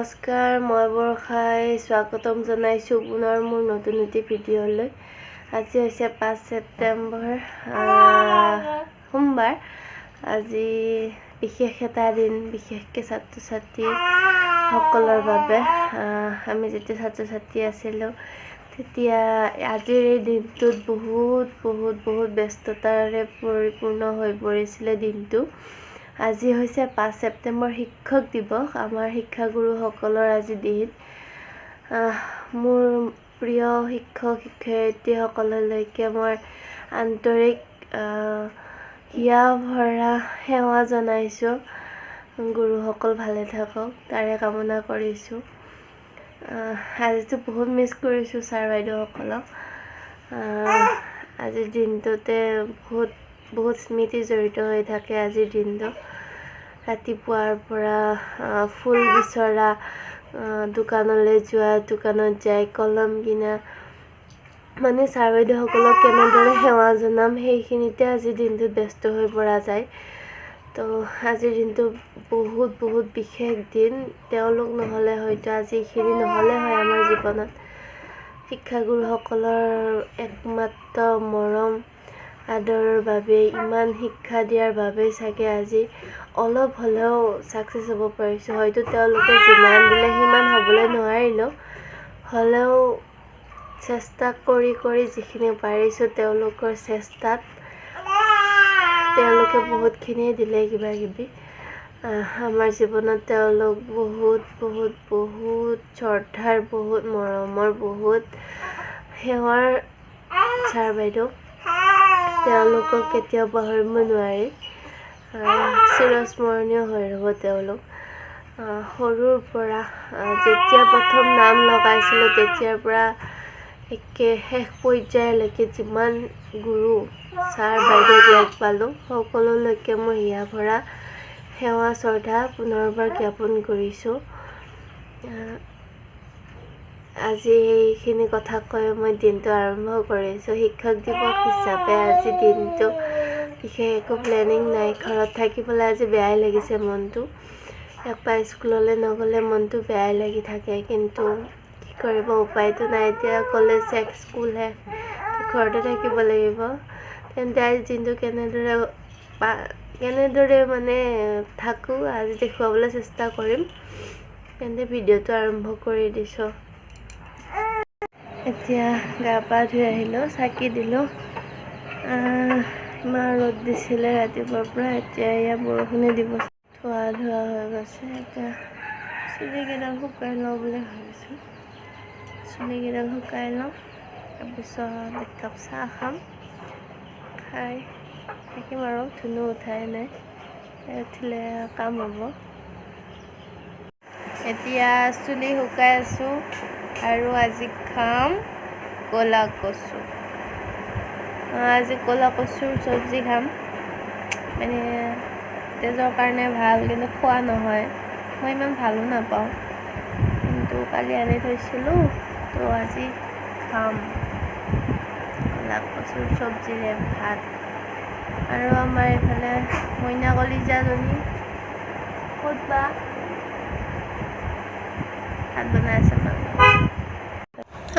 নমস্কাৰ, মই বৰষাই স্বাগতম জনাইছোঁ পুনৰ মোৰ নতুন ভিডিঅ'লৈ। আজি হৈছে 5 ছেপ্টেম্বৰ সোমবাৰ। আজি বিশেষ এটা দিন, বিশেষকৈ ছাত্ৰ ছাত্ৰীসকলৰ বাবে। আমি যেতিয়া ছাত্ৰ ছাত্ৰী আছিলোঁ তেতিয়া আজিৰ এই দিনটোত বহুত ব্যস্ততাৰে পৰিপূৰ্ণ হৈ পৰিছিলে দিনটো। আজি হৈছে 5 ছেপ্টেম্বৰ শিক্ষক দিৱস। আমাৰ শিক্ষাগুৰুসকলৰ আজি দিন। মোৰ প্ৰিয় শিক্ষক শিক্ষয়িত্ৰীসকললৈকে মই আন্তৰিক হিয়া ভৰা সেৱা জনাইছোঁ। গুৰুসকল ভালে থাকক তাৰে কামনা কৰিছোঁ। আজিতো বহুত মিছ কৰিছোঁ ছাৰ বাইদেউসকলক। আজিৰ দিনটোতে বহুত স্মৃতি জড়িত হৈ থাকে। আজিৰ দিনটো ৰাতিপুৱাৰ পৰা ফুল বিচৰা, দোকানলৈ যোৱা, দোকানত যাই কলম কিনা, মানে ছাৰ বাইদেউসকলক কেনেদৰে সেৱা জনাম সেইখিনিতে আজিৰ দিনটোত ব্যস্ত হৈ পৰা যায়। তো আজিৰ দিনটো বহুত বিশেষ দিন। তেওঁলোক নহ'লে হয়তো আজি এইখিনি নহ'লে হয় আমাৰ জীৱনত। শিক্ষাগুৰুসকলৰ একমাত্ৰ মৰম আদৰৰ বাবে, ইমান শিক্ষা দিয়াৰ বাবে চাগে আজি অলপ হ'লেও ছাকচেছ হ'ব পাৰিছোঁ। হয়তো তেওঁলোকে যিমান দিলে সিমান হ'বলৈ নোৱাৰিলেও, হ'লেও চেষ্টা কৰি যিখিনি পাৰিছোঁ তেওঁলোকৰ চেষ্টাত তেওঁলোকে বহুতখিনিয়ে দিলে কিবা কিবি। আমাৰ জীৱনত তেওঁলোক বহুত শ্ৰদ্ধাৰ, বহুত মৰমৰ, বহুত সেৱাৰ ছাৰ বাইদেউ। তেওঁলোকক কেতিয়াও পাহৰিব নোৱাৰি। চিৰস্মৰণীয় হৈ ৰ'ব তেওঁলোক। সৰুৰ পৰা যেতিয়া প্ৰথম নাম লগাইছিলোঁ তেতিয়াৰ পৰা একে শেষ পৰ্যায়লৈকে যিমান গুৰু ছাৰ বাইদেউক লগ পালোঁ সকলোলৈকে মোৰ হিয়া ভৰা সেৱা শ্ৰদ্ধা পুনৰবাৰ জ্ঞাপন কৰিছোঁ। আজি এইখিনি কথা কৈ মই দিনটো আৰম্ভ কৰিছোঁ। শিক্ষক দিৱস হিচাপে আজি দিনটো বিশেষ একো প্লেনিং নাই। ঘৰত থাকি পেলাই আজি বেয়াই লাগিছে মনটো। একবাৰ স্কুললৈ নগ'লে মনটো বেয়াই লাগি থাকে, কিন্তু কি কৰিব উপায়তো নাই। এতিয়া কলেজ শেষ, স্কুল শেষ, ঘৰতে থাকিব লাগিব। তেন্তে আজি দিনটো কেনেদৰে মানে থাকোঁ আজি দেখুৱাবলৈ চেষ্টা কৰিম। তেন্তে ভিডিঅ'টো আৰম্ভ কৰি দিছোঁ। এতিয়া গা পা ধুই আহিলোঁ, চাকি দিলোঁ। ইমান ৰ'দ দিছিলে ৰাতিপুৱাৰ পৰা, এতিয়া এয়া বৰষুণে দিব। ধোৱা হৈ গৈছে। এতিয়া চুলিকেইডাল শুকাই লওঁ বুলি ভাবিছোঁ। চুলিকেইডাল শুকাই লওঁ, তাৰপিছত একাপ চাহ খাম, খাই থাকিম আৰু। ধুনু উঠাই নাই, উঠিলে কাম হ'ব। এতিয়া চুলি শুকাই আছোঁ আৰু আজি খাম ক'লা কচু। আজি ক'লা কচুৰ চব্জি খাম। মানে তেজৰ কাৰণে ভাল, কিন্তু খোৱা নহয়। মই ইমান ভালো নাপাওঁ, কিন্তু কালি আনি থৈছিলোঁ, তো আজি খাম ক'লা কচুৰ চব্জিৰে ভাত। আৰু আমাৰ এইফালে মইনা কলিজাজনী ক'ত বা ভাত বনাই আছে।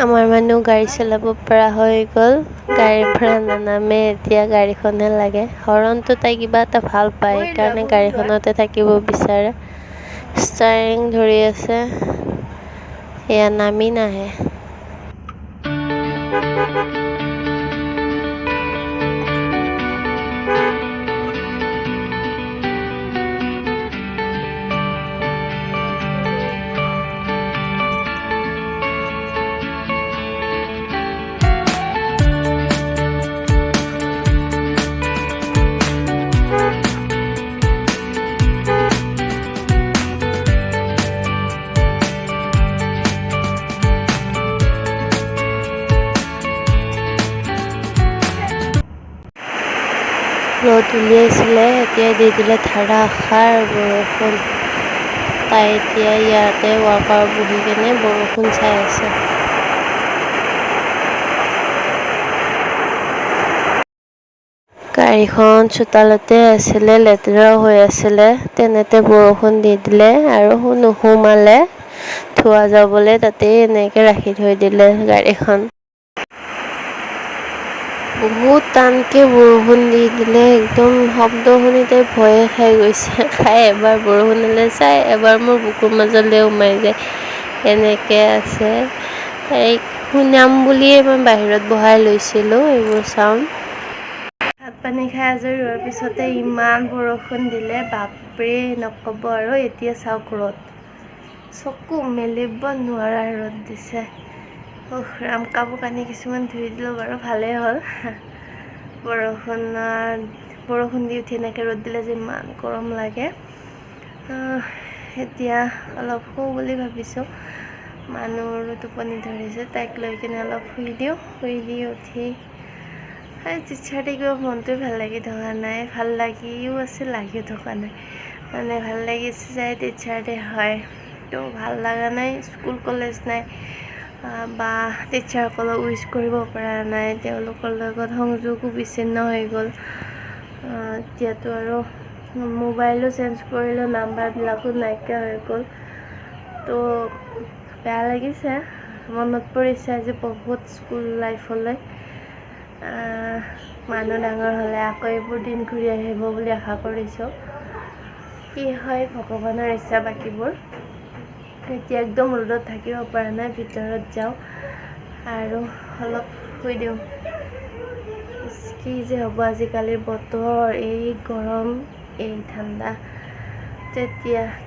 আমাৰ মানুহ গাড়ী চলাব পৰা হৈ গ'ল, গাড়ীৰ পৰা নানামে। এতিয়া গাড়ীখনহে লাগে। হৰণটো তাই কিবা এটা ভাল পায়, সেইকাৰণে গাড়ীখনতে থাকিব বিচাৰে। ষ্টাৰিং ধৰি আছে, এয়া নামি নাহে। ৰ'দ উলিয়াইছিলে, এতিয়া দি দিলে ধাৰাসাৰ বৰষুণ। তাই এতিয়া ইয়াতে ৱাকাৰ বহি কিনে বৰষুণ চাই আছে। গাড়ীখন চোতালতে আছিলে, লেতেৰাও হৈ আছিলে। তেনেতে বৰষুণ দি দিলে আৰু নোসোমালে। থোৱা যাবলৈ তাতে এনেকৈ ৰাখি থৈ দিলে গাড়ীখন। বহুত টানকৈ বৰষুণ দি দিলে, একদম শব্দ শুনিতে ভয়ে খাই গৈছে। খাই এবাৰ বৰষুণলৈ চাই এবাৰ মোৰ বুকুৰ মাজলৈ সোমাই যায়, এনেকৈ আছে। এই শুনাম বুলিয়ে মই বাহিৰত বহাই লৈছিলোঁ এইবোৰ চাউণ্ড। ভাত পানী খাই আজৰি হোৱাৰ পিছতে ইমান বৰষুণ দিলে, বাপৰে নক'ব আৰু। এতিয়া চাওক ৰ'দ, চকু মেলিব নোৱাৰা ৰ'দ দিছে। ৰাম, কাপোৰ কানি কিছুমান ধুই দিলোঁ বাৰু, ভালেই হ'ল। বৰষুণ দি উঠি এনেকৈ ৰ'দ দিলে যে ইমান গৰম লাগে। এতিয়া অলপ শুওঁ বুলি ভাবিছোঁ। মানুহৰো টোপনি ধৰিছে, তাইক লৈ কিনে অলপ শুই দিওঁ। শুই দি উঠি টিচাৰ ডে কিবা মনটোৱে ভাল লাগি থকা নাই, ভাল লাগিও আছে লাগিও থকা নাই। মানে ভাল লাগিছে যে টিচাৰ ডে হয়, তো ভাল লগা নাই স্কুল কলেজ নাই বা টিচাৰসকলক উইচ কৰিব পৰা নাই, তেওঁলোকৰ লগত সংযোগো বিচ্ছিন্ন হৈ গ'ল। এতিয়াতো আৰু মোবাইলো চেঞ্জ কৰিলোঁ, নাম্বাৰবিলাকো নাইকিয়া হৈ গ'ল। তো বেয়া লাগিছে, মনত পৰিছে আজি বহুত স্কুল লাইফলৈ। মানুহ ডাঙৰ হ'লে আকৌ এইবোৰ দিন ঘূৰি আহিব বুলি আশা কৰিছোঁ। কি হয় ভগৱানৰ ইচ্ছা বাকীবোৰ। এতিয়া একদম ৰ'দত থাকিব পৰা নাই, ভিতৰত যাওঁ আৰু অলপ শুই দিওঁ। কি যে হ'ব আজিকালিৰ বতৰ, এই গৰম এই ঠাণ্ডা,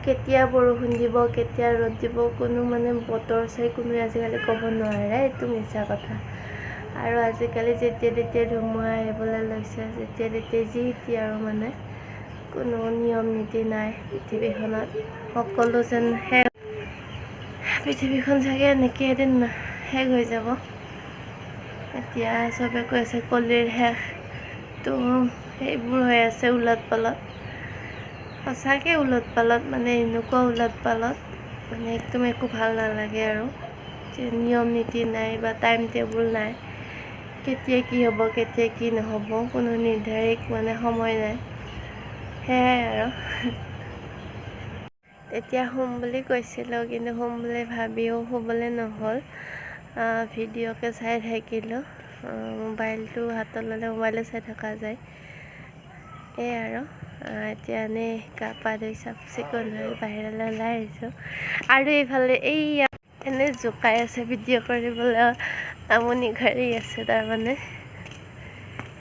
কেতিয়া বৰষুণ দিব কেতিয়া ৰ'দ দিব কোনো মানে বতৰ চাই কোনোৱে আজিকালি ক'ব নোৱাৰে, এইটো মিছা কথা। আৰু আজিকালি যেতিয়া তেতিয়া ধুমুহা আহিবলৈ লৈছে, যেতিয়া তেতিয়া যি এতিয়া আৰু মানে কোনো নিয়ম নীতি নাই পৃথিৱীখনত। সকলো যেন পৃথিৱীখন চাগে এনেকৈ এদিন শেষ হৈ যাব। এতিয়া চবে কৈ আছে কলিৰ শেষ, তো সেইবোৰ হৈ আছে উলট পালট, সঁচাকৈ উলট পালট, মানে এনেকুৱা উলট পালট মানে একদম একো ভাল নালাগে আৰু। যে নিয়ম নীতি নাই বা টাইম টেবুল নাই, কেতিয়া কি হ'ব কেতিয়া কি নহ'ব কোনো নিৰ্ধাৰিত মানে সময় নাই, সেয়াই আৰু। তেতিয়া শুম বুলি কৈছিলোঁ, কিন্তু শুম বুলি ভাবিও শুবলৈ নহ'ল। ভিডিঅ'কে চাই থাকিলোঁ, মোবাইলটো হাতত ল'লে মোবাইলো চাই থকা যায়। এই আৰু এতিয়া এনেই গা পা ধুই চাফ চিকুণ হৈ বাহিৰলৈ ওলাই আহিছোঁ। আৰু এইফালে এইয়া এনেই জোকাই আছে, ভিডিঅ' কৰিবলৈ আমনি ঘাৰি আছে তাৰমানে,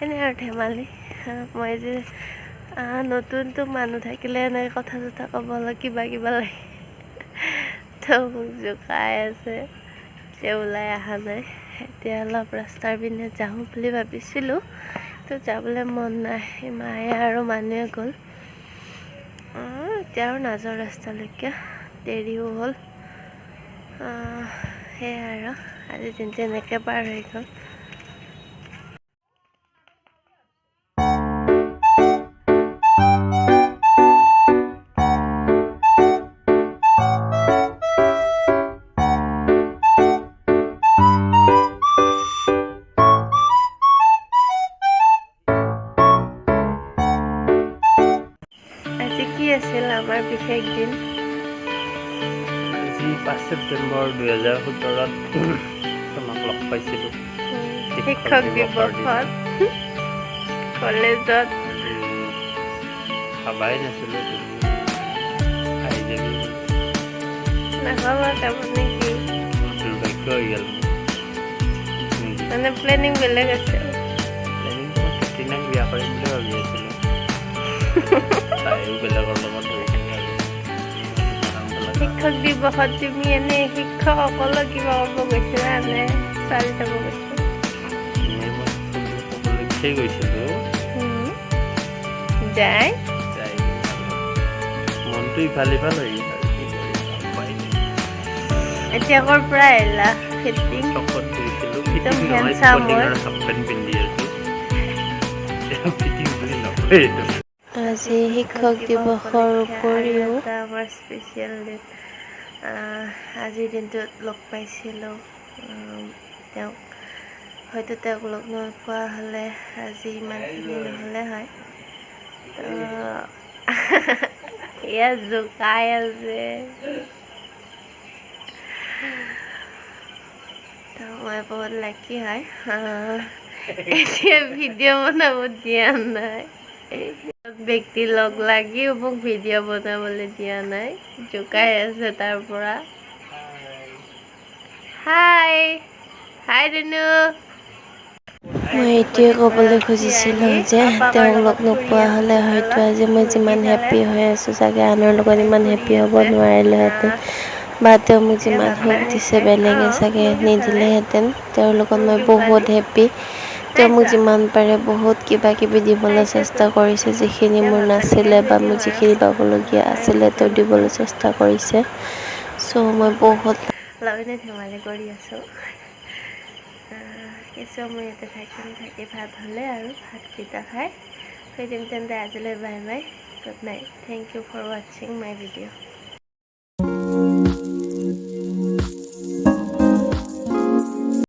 এনে আৰু ধেমালি। মই যে নতুনটো মানুহ থাকিলে এনেকৈ কথা চথা ক'ব কিবা লাগে, তো মোক জোকাই আছে যে ওলাই অহা নাই। এতিয়া অলপ ৰাস্তাৰ পিনে যাওঁ বুলি ভাবিছিলোঁ, তো যাবলৈ মন নাই, মায়ে আৰু মানুহে গ'ল। এতিয়া আৰু নাযাওঁ ৰাস্তালৈকে, দেৰিও হ'ল। সেয়াই আৰু আজি দিনটো এনেকৈ পাৰ হৈ গ'ল। আজি কি আছিল আমাৰ বিশেষ দিন? আজি 5 ছেপ্টেম্বৰ 2017 তোমাক লগ পাইছিলোঁ শিক্ষক দিৱসত কলেজত। ভাবাই নাছিলোঁ তুমি আহি যাবি, নাভাবা তাৰমানে কি দুৰ্ভাগ্য হৈ গ'ল। মানে প্লেনিং বেলেগ আছে। কেটিনাক বিয়া কৰিম বুলি ভাবি আছিলোঁ, তাইও বেলেগৰ লগত হৈ থাকে আৰু। শিক্ষক দিৱসত তুমি এনেই শিক্ষকসকলক কিবা কৰিব গৈছিলা নে ছোৱালী চাব গৈছিলা? উপলক্ষেই গৈছিলোঁ, যাই মনটো ইফাল সিফাল হৈ গ'ল আৰু কি কৰিম, উপায় নাই। এতিয়া ক'ৰ পৰা আহিলা? ফিটিং চকত গৈছিলোঁ, একদম ফিটিং নহয় হেণ্ডচাম স্পৰ্টিং হয়। আৰু হাফ পেণ্ট পিন্ধি আছোঁ, ফিটিং বুলি নকয় এইটো। আজি শিক্ষক দিৱসৰ উপৰিও এটা আমাৰ স্পেচিয়েল ডে। আজিৰ দিনটোত লগ পাইছিলোঁ তেওঁক, হয়তো তেওঁক লগ নোপোৱা হ'লে আজি ইমানখিনি নহ'লে হয়। তো এয়া জোকাই আছে, তো মই বহুত লাকি হয় এতিয়া ভিডিঅ' বনাব দিয়া নাই ব্যক্তি লগ লাগিও মোক ভিডিঅ' বনাবলৈ দিয়া নাই জোকাই আছে তাৰ পৰা হাই হাই ৰেণু মই এইটোৱে ক'বলৈ খুজিছিলোঁ যে তেওঁক লগ নোপোৱা হ'লে হয়তো আজি মই যিমান হেপ্পী হৈ আছোঁ চাগে আনৰ লগত ইমান হেপ্পী হ'ব নোৱাৰিলোহেঁতেন বা তেওঁ মোক যিমান সুখ দিছে বেলেগে চাগে নিদিলেহেঁতেন তেওঁৰ লগত মই বহুত হেপ্পী তেওঁ মোক যিমান পাৰে বহুত কিবা কিবি দিবলৈ চেষ্টা কৰিছে যিখিনি মোৰ নাছিলে বা মোৰ যিখিনি পাবলগীয়া আছিলে তেওঁ দিবলৈ চেষ্টা কৰিছে চ' মই বহুত লভিনে ধেমালি কৰি আছোঁ কিছু মই ইয়াতে থাকি ভাত হ'লে আৰু ভাতকেইটা খাই শুই দিম তেন্তে আজিলৈ bye bye good night thank you for ৱাচিং মাই ভিডিঅ'